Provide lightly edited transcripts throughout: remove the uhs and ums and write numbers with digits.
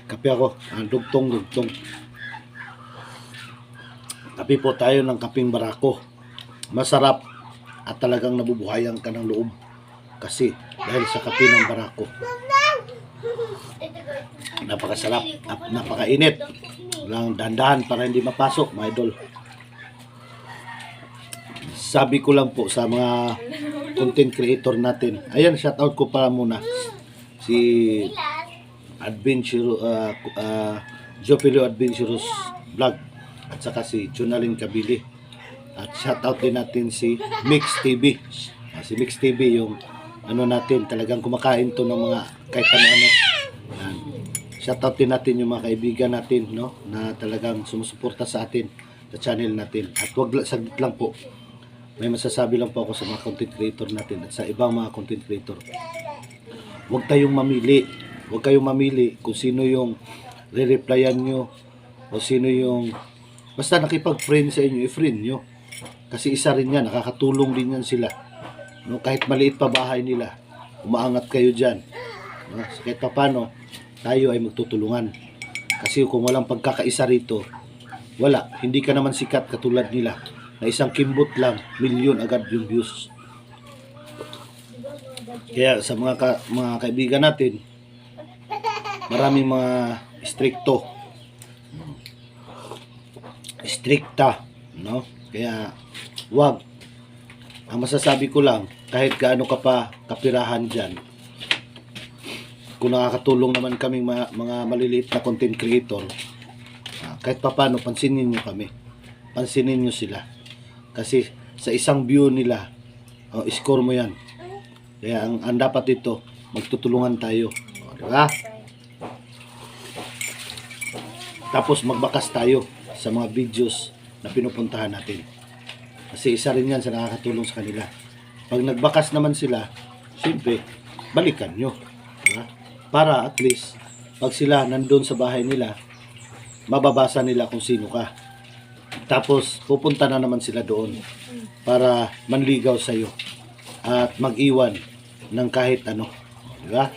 Kape ako. Dugtong. Kape po tayo ng kaping barako. Masarap at talagang nabubuhayan ka ng loob. Kasi dahil sa kape ng barako. Napakasarap at napakainit. Walang dandahan para hindi mapasok, mga idol. Sabi ko lang po sa mga content creator natin. Ayan, shoutout ko para muna. Si Adventure Jopelio Adventurous Vlog at saka si Junalyn Kabili. At shoutout din natin si Mix TV. Si Mix TV yung ano natin, talagang kumakain to ng mga kahit ano-ano. Shoutout din natin yung mga kaibigan natin, no, na talagang sumusuporta sa atin sa channel natin. At wag saglit lang po. May masasabi lang po ako sa mga content creator natin at sa ibang mga content creator. Huwag kayong mamili. Huwag kayong mamili kung sino yung re-replyan nyo o sino yung basta nakipag-friend sa inyo, i-friend nyo. Kasi isa rin yan, nakakatulong din yan sila. No, kahit maliit pa bahay nila, umaangat kayo dyan. No, kahit pa paano, tayo ay magtutulungan. Kasi kung walang pagkakaisa rito, wala. Hindi ka naman sikat katulad nila. Na isang kimbot lang, milyon agad yung views. Kaya sa mga kaibigan natin, maraming mga strikta, no? Kaya wag. Ang masasabi ko lang, kahit gaano ka pa kapirahan dyan, kung nakakatulong naman kaming mga maliliit na content creator, kahit pa paano, pansinin nyo kami. Pansinin nyo sila. Kasi sa isang view nila, score mo yan. Kaya ang dapat ito, magtutulungan tayo. Diba? Tapos magbakas tayo sa mga videos na pinupuntahan natin. Kasi isa rin yan sa nakakatulong sa kanila. Pag nagbakas naman sila, siyempre, balikan nyo. Diba? Para at least, pag sila nandun sa bahay nila, mababasa nila kung sino ka. Tapos, pupunta na naman sila doon para manligaw sa iyo at mag-iwan ng kahit ano. Diba?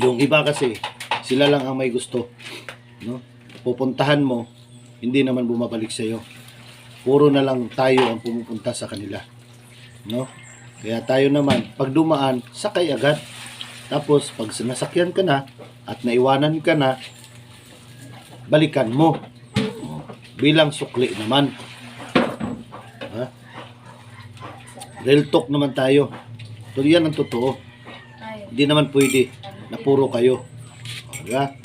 Yung iba kasi, sila lang ang may gusto. No? Pupuntahan mo, hindi naman bumabalik sa iyo. Puro na lang tayo ang pumupunta sa kanila. No? Kaya tayo naman, pag dumaan, sakay agad. Tapos, pag nasakyan ka na at naiwanan ka na, balikan mo. Bilang sukli naman. Ha? Real talk naman tayo. So, yan ang totoo. Hindi naman pwede na puro kayo. Diba?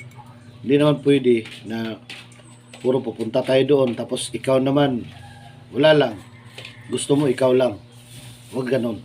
Hindi naman pwede na puro pupunta tayo doon tapos ikaw naman wala lang. Gusto mo ikaw lang. Huwag ganon.